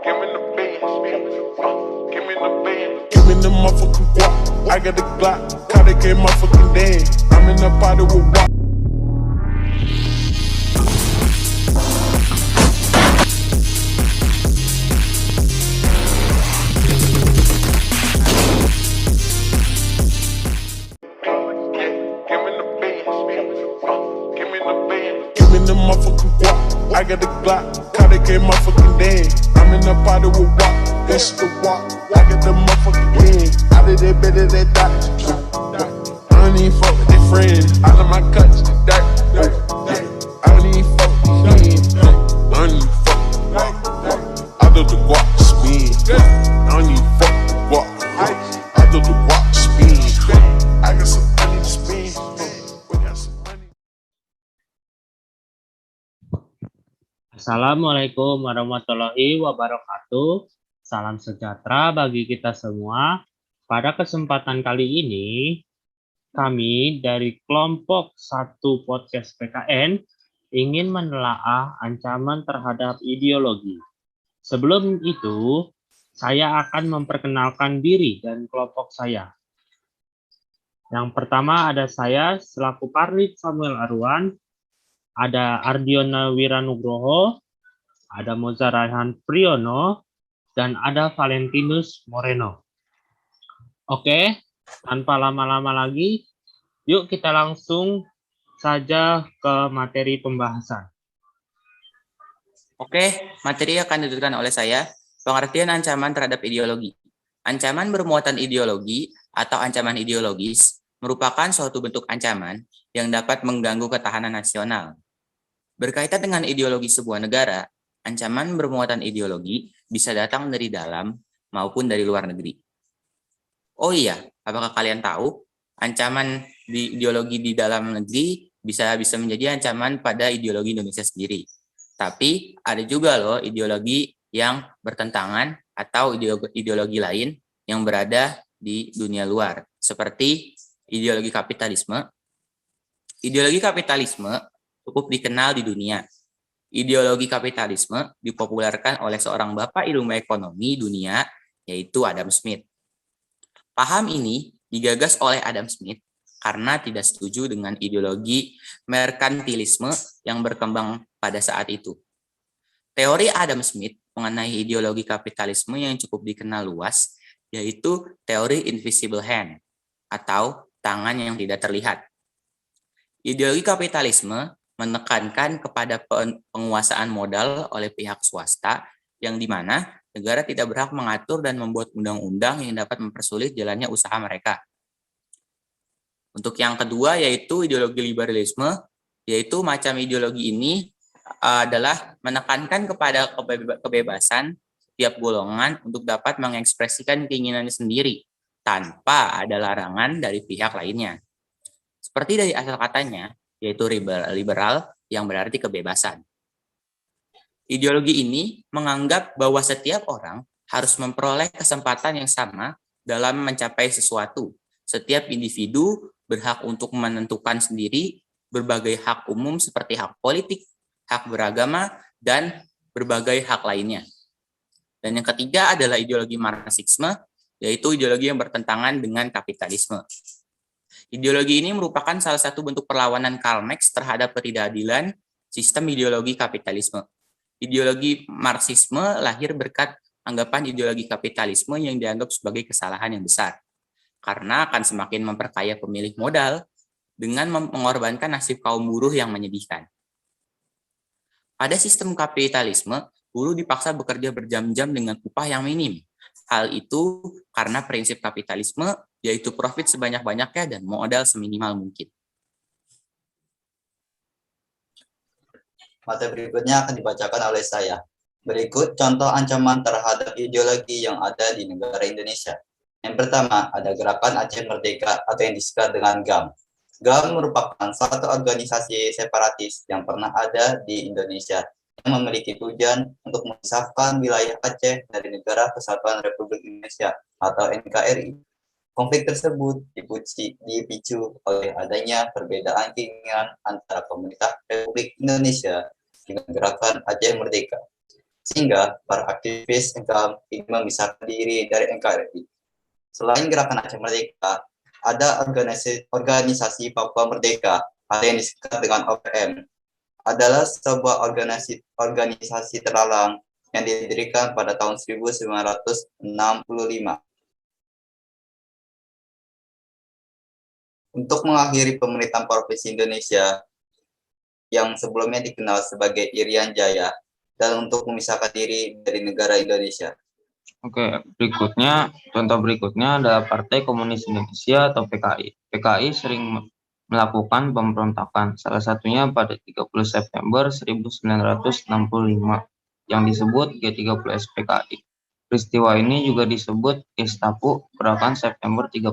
Give me the beans, give me the beans. Give me the motherfucking guap. I got the Glock, caught it came motherfucking dead. I'm in the party with WAP. Give me the beans, give me the beans. Give me the motherfucking guap. I got the Glock, caught it came motherfucking dead. I'm in the party with WAP. This the WAP. I got the motherfucking king. Out of there better than that. I don't even fuck with their friends. All of my cuts, dirt. I don't even fuck with these kids. I don't even fuck with WAP. I do the WAP spin. I don't even fuck with WAP. I do the WAP spin. I got some money to spend. We got some money. Assalamualaikum warahmatullahi wabarakatuh. Salam sejahtera bagi kita semua. Pada kesempatan kali ini, kami dari kelompok 1 podcast PKN ingin menelaah ancaman terhadap ideologi. Sebelum itu, saya akan memperkenalkan diri dan kelompok saya. Yang pertama ada saya selaku Parlit Samuel Arwan, ada Ardiona Wiranugroho, ada Moza Raihan Priyono, dan ada Valentinus Moreno. Oke, tanpa lama-lama lagi, yuk kita langsung saja ke materi pembahasan. Oke, materi akan didudukkan oleh saya, pengertian ancaman terhadap ideologi. Ancaman bermuatan ideologi atau ancaman ideologis merupakan suatu bentuk ancaman yang dapat mengganggu ketahanan nasional. Berkaitan dengan ideologi sebuah negara, ancaman bermuatan ideologi bisa datang dari dalam maupun dari luar negeri. Oh iya, apakah kalian tahu ancaman di ideologi di dalam negeri bisa menjadi ancaman pada ideologi Indonesia sendiri. Tapi ada juga loh ideologi yang bertentangan atau ideologi lain yang berada di dunia luar, seperti ideologi kapitalisme. Ideologi kapitalisme cukup dikenal di dunia. Ideologi kapitalisme dipopulerkan oleh seorang bapak ilmu ekonomi dunia, yaitu Adam Smith. Paham ini digagas oleh Adam Smith karena tidak setuju dengan ideologi merkantilisme yang berkembang pada saat itu. Teori Adam Smith mengenai ideologi kapitalisme yang cukup dikenal luas, yaitu teori invisible hand, atau tangan yang tidak terlihat. Ideologi kapitalisme menekankan kepada penguasaan modal oleh pihak swasta, yang dimana negara tidak berhak mengatur dan membuat undang-undang yang dapat mempersulit jalannya usaha mereka. Untuk yang kedua yaitu ideologi liberalisme, yaitu macam ideologi ini adalah menekankan kepada kebebasan setiap golongan untuk dapat mengekspresikan keinginannya sendiri tanpa ada larangan dari pihak lainnya. Seperti dari asal katanya, yaitu liberal yang berarti kebebasan. Ideologi ini menganggap bahwa setiap orang harus memperoleh kesempatan yang sama dalam mencapai sesuatu. Setiap individu berhak untuk menentukan sendiri berbagai hak umum seperti hak politik, hak beragama, dan berbagai hak lainnya. Dan yang ketiga adalah ideologi Marxisme, yaitu ideologi yang bertentangan dengan kapitalisme. Ideologi ini merupakan salah satu bentuk perlawanan Karl Marx terhadap ketidakadilan sistem ideologi kapitalisme. Ideologi Marxisme lahir berkat anggapan ideologi kapitalisme yang dianggap sebagai kesalahan yang besar, karena akan semakin memperkaya pemilik modal dengan mengorbankan nasib kaum buruh yang menyedihkan. Pada sistem kapitalisme, buruh dipaksa bekerja berjam-jam dengan upah yang minim. Hal itu karena prinsip kapitalisme, yaitu profit sebanyak-banyaknya dan modal seminimal mungkin. Materi berikutnya akan dibacakan oleh saya. Berikut contoh ancaman terhadap ideologi yang ada di negara Indonesia. Yang pertama, ada gerakan Aceh Merdeka atau yang disingkat dengan GAM. GAM merupakan suatu organisasi separatis yang pernah ada di Indonesia yang memiliki tujuan untuk memisahkan wilayah Aceh dari Negara Kesatuan Republik Indonesia atau NKRI. Konflik tersebut dipicu oleh adanya perbedaan keinginan antara pemerintah Republik Indonesia dengan gerakan Aceh Merdeka. sehingga para aktivis GAM ingin memisahkan diri dari NKRI. Selain Gerakan Aceh Merdeka, ada organisasi Papua Merdeka atau yang disingkat dengan OPM, adalah sebuah organisasi terlarang yang didirikan pada tahun 1965. Untuk mengakhiri pemerintahan Provinsi Indonesia yang sebelumnya dikenal sebagai Irian Jaya, dan untuk memisahkan diri dari negara Indonesia. Oke, contoh berikutnya adalah Partai Komunis Indonesia atau PKI. PKI sering melakukan pemberontakan, salah satunya pada 30 September 1965 yang disebut G30 SPKI. Peristiwa ini juga disebut Gestapo Gerakan September 30.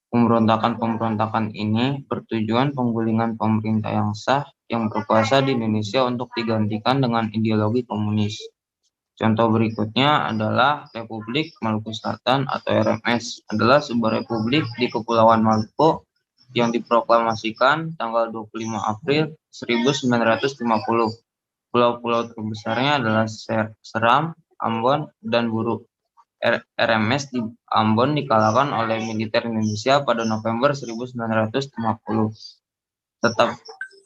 Pemberontakan ini bertujuan penggulingan pemerintah yang sah yang berkuasa di Indonesia untuk digantikan dengan ideologi komunis. Contoh berikutnya adalah Republik Maluku Selatan atau RMS, adalah sebuah republik di Kepulauan Maluku yang diproklamasikan tanggal 25 April 1950. Pulau-pulau terbesarnya adalah Seram, Ambon, dan Buru. RMS di Ambon dikalahkan oleh militer Indonesia pada November 1950.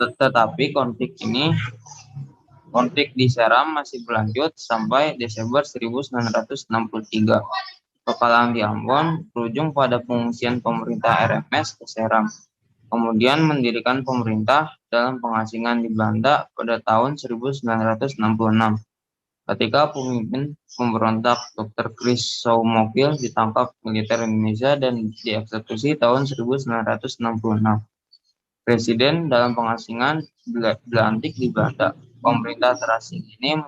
Tetapi konflik di Seram masih berlanjut sampai Desember 1963. Kekalahan di Ambon berujung pada pengungsian pemerintah RMS ke Seram, kemudian mendirikan pemerintah dalam pengasingan di Belanda pada tahun 1966. Ketika pemimpin pemberontak Dr. Chris Soumofil ditangkap militer Indonesia dan dieksekusi tahun 1966. Presiden dalam pengasingan dilantik di Belanda. Pemerintah terasing ini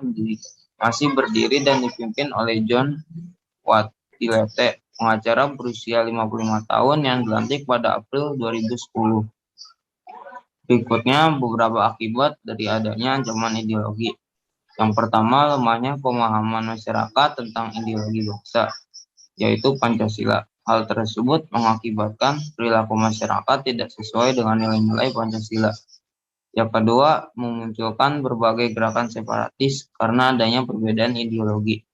masih berdiri dan dipimpin oleh John Watilete, pengacara berusia 55 tahun yang dilantik pada April 2010. Berikutnya beberapa akibat dari adanya ancaman ideologi. Yang pertama, lemahnya pemahaman masyarakat tentang ideologi bangsa, yaitu Pancasila. Hal tersebut mengakibatkan perilaku masyarakat tidak sesuai dengan nilai-nilai Pancasila. Yang kedua, memunculkan berbagai gerakan separatis karena adanya perbedaan ideologi.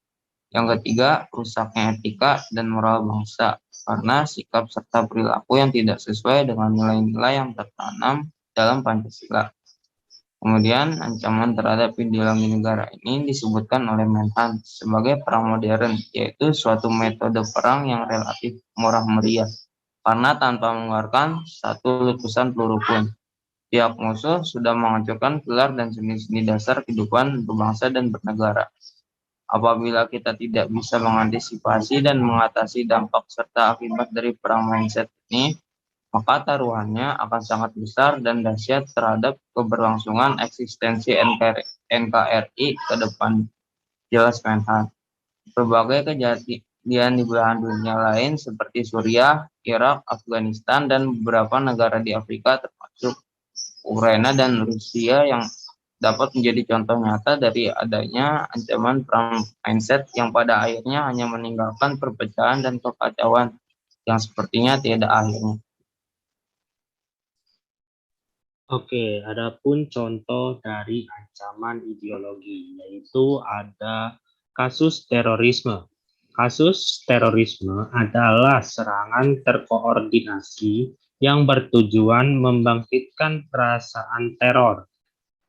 Yang ketiga, rusaknya etika dan moral bangsa karena sikap serta perilaku yang tidak sesuai dengan nilai-nilai yang tertanam dalam Pancasila. Kemudian, ancaman terhadap ideologi negara ini disebutkan oleh Menhan sebagai perang modern, yaitu suatu metode perang yang relatif murah meriah, karena tanpa mengeluarkan satu letusan peluru pun. Pihak musuh sudah menghancurkan pilar dan seni-seni dasar kehidupan berbangsa dan bernegara. Apabila kita tidak bisa mengantisipasi dan mengatasi dampak serta akibat dari perang mindset ini, maka taruhannya akan sangat besar dan dahsyat terhadap keberlangsungan eksistensi NKRI ke depan, jelas Menhan. Berbagai kejadian di belahan dunia lain seperti Suriah, Irak, Afghanistan, dan beberapa negara di Afrika termasuk Ukraina dan Rusia yang dapat menjadi contoh nyata dari adanya ancaman perang mindset yang pada akhirnya hanya meninggalkan perpecahan dan kekacauan yang sepertinya tiada akhirnya. Oke, adapun contoh dari ancaman ideologi, yaitu ada kasus terorisme. Kasus terorisme adalah serangan terkoordinasi yang bertujuan membangkitkan perasaan teror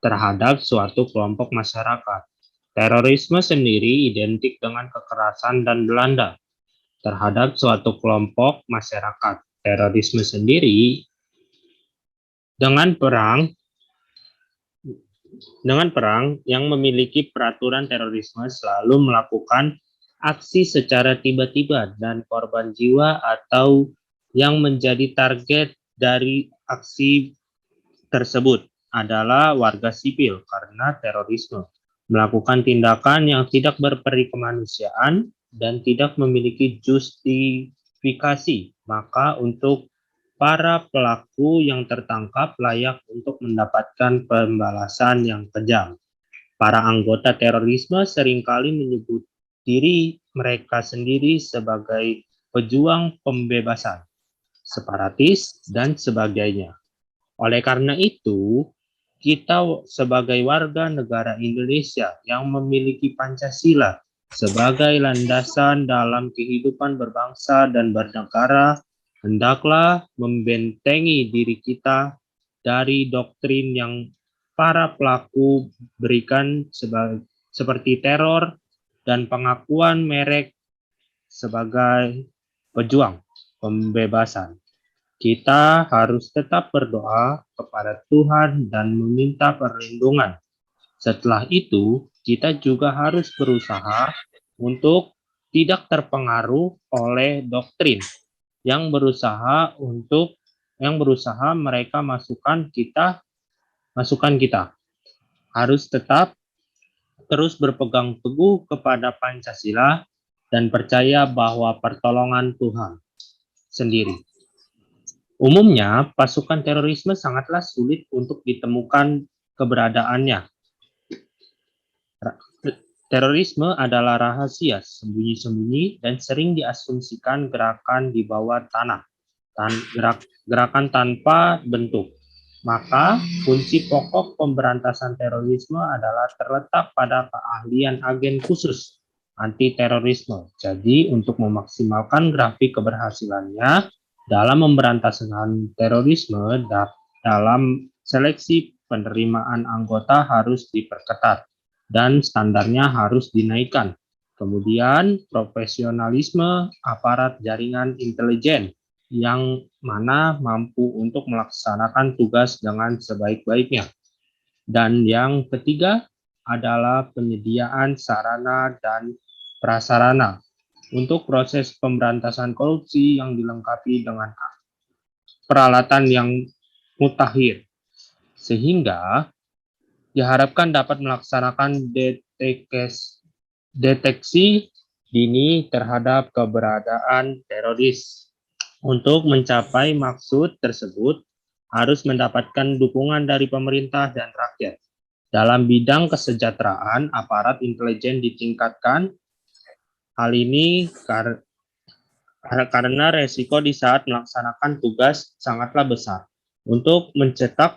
terhadap suatu kelompok masyarakat. Terorisme sendiri identik dengan kekerasan dan belanda terhadap suatu kelompok masyarakat. Terorisme sendiri dengan perang yang memiliki peraturan terorisme selalu melakukan aksi secara tiba-tiba dan korban jiwa atau yang menjadi target dari aksi tersebut adalah warga sipil karena terorisme melakukan tindakan yang tidak berperi kemanusiaan dan tidak memiliki justifikasi. Maka untuk para pelaku yang tertangkap layak untuk mendapatkan pembalasan yang kejam. Para anggota terorisme seringkali menyebut diri mereka sendiri sebagai pejuang pembebasan, separatis, dan sebagainya. Oleh karena itu, kita sebagai warga negara Indonesia yang memiliki Pancasila sebagai landasan dalam kehidupan berbangsa dan bernegara, hendaklah membentengi diri kita dari doktrin yang para pelaku berikan seperti teror dan pengakuan merek sebagai pejuang pembebasan. Kita harus tetap berdoa kepada Tuhan dan meminta perlindungan. Setelah itu, kita juga harus berusaha untuk tidak terpengaruh oleh doktrin yang berusaha mereka masukkan kita. Harus tetap terus berpegang teguh kepada Pancasila dan percaya bahwa pertolongan Tuhan sendiri. Umumnya, pasukan terorisme sangatlah sulit untuk ditemukan keberadaannya. Terorisme adalah rahasia, sembunyi-sembunyi, dan sering diasumsikan gerakan di bawah tanah, gerakan tanpa bentuk. Maka, kunci pokok pemberantasan terorisme adalah terletak pada keahlian agen khusus anti-terorisme. Jadi, untuk memaksimalkan grafik keberhasilannya dalam pemberantasan terorisme, dalam seleksi penerimaan anggota harus diperketat dan standarnya harus dinaikkan. Kemudian, profesionalisme aparat jaringan intelijen yang mana mampu untuk melaksanakan tugas dengan sebaik-baiknya. Dan yang ketiga adalah penyediaan sarana dan prasarana untuk proses pemberantasan korupsi yang dilengkapi dengan peralatan yang mutakhir, sehingga diharapkan dapat melaksanakan deteksi dini terhadap keberadaan teroris. Untuk mencapai maksud tersebut, harus mendapatkan dukungan dari pemerintah dan rakyat. Dalam bidang kesejahteraan, aparat intelijen ditingkatkan. Hal ini karena resiko di saat melaksanakan tugas sangatlah besar. Untuk mencet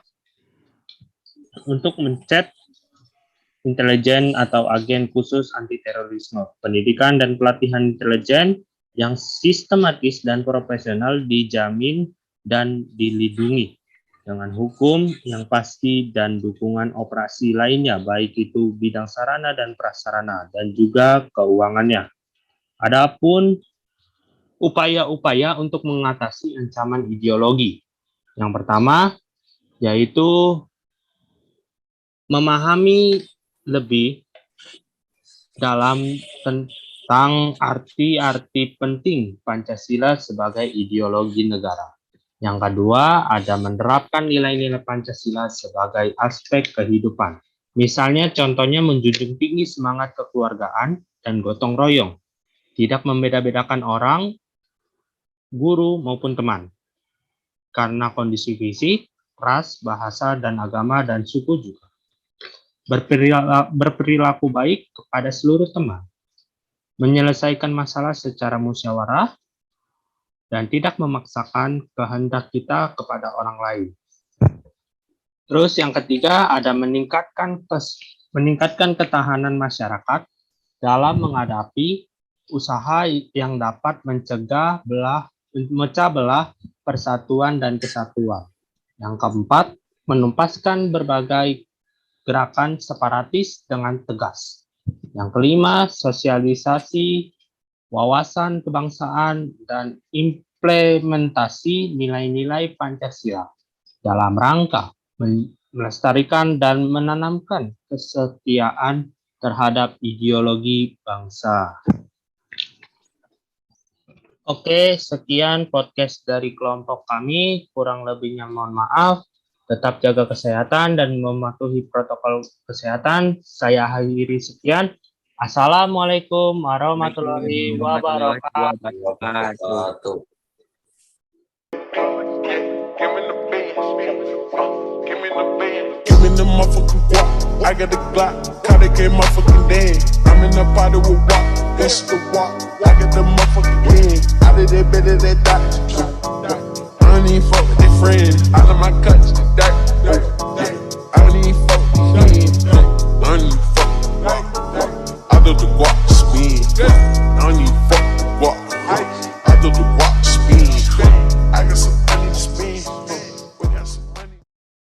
intelijen atau agen khusus anti-terorisme, pendidikan dan pelatihan intelijen yang sistematis dan profesional dijamin dan dilindungi dengan hukum yang pasti dan dukungan operasi lainnya, baik itu bidang sarana dan prasarana dan juga keuangannya. Adapun upaya-upaya untuk mengatasi ancaman ideologi. Yang pertama yaitu memahami lebih dalam tentang arti-arti penting Pancasila sebagai ideologi negara. Yang kedua, ada menerapkan nilai-nilai Pancasila sebagai aspek kehidupan. Misalnya, contohnya menjunjung tinggi semangat kekeluargaan dan gotong royong. Tidak membeda-bedakan orang, guru maupun teman. Karena kondisi fisik, ras, bahasa, dan agama, dan suku juga. Berperilaku baik kepada seluruh teman. Menyelesaikan masalah secara musyawarah, dan tidak memaksakan kehendak kita kepada orang lain. Terus yang ketiga ada meningkatkan ketahanan masyarakat dalam menghadapi usaha yang dapat memecah belah persatuan dan kesatuan. Yang keempat, menuntaskan berbagai gerakan separatis dengan tegas. Yang kelima, sosialisasi wawasan kebangsaan dan implementasi nilai-nilai Pancasila dalam rangka melestarikan dan menanamkan kesetiaan terhadap ideologi bangsa. Oke, sekian podcast dari kelompok kami. Kurang lebihnya mohon maaf. Tetap jaga kesehatan dan mematuhi protokol kesehatan. Saya akhiri sekian. Assalamualaikum warahmatullahi wabarakatuh. Give me the motherfucking guap. I got the Glock. Caught it, came motherfucking dead. I'm in the party with WAP. This is the WAP. I got the motherfucking head. Out of that bed of that dot. I don't even fuck with their friends. All of my cuts, dirt. I don't even for guap.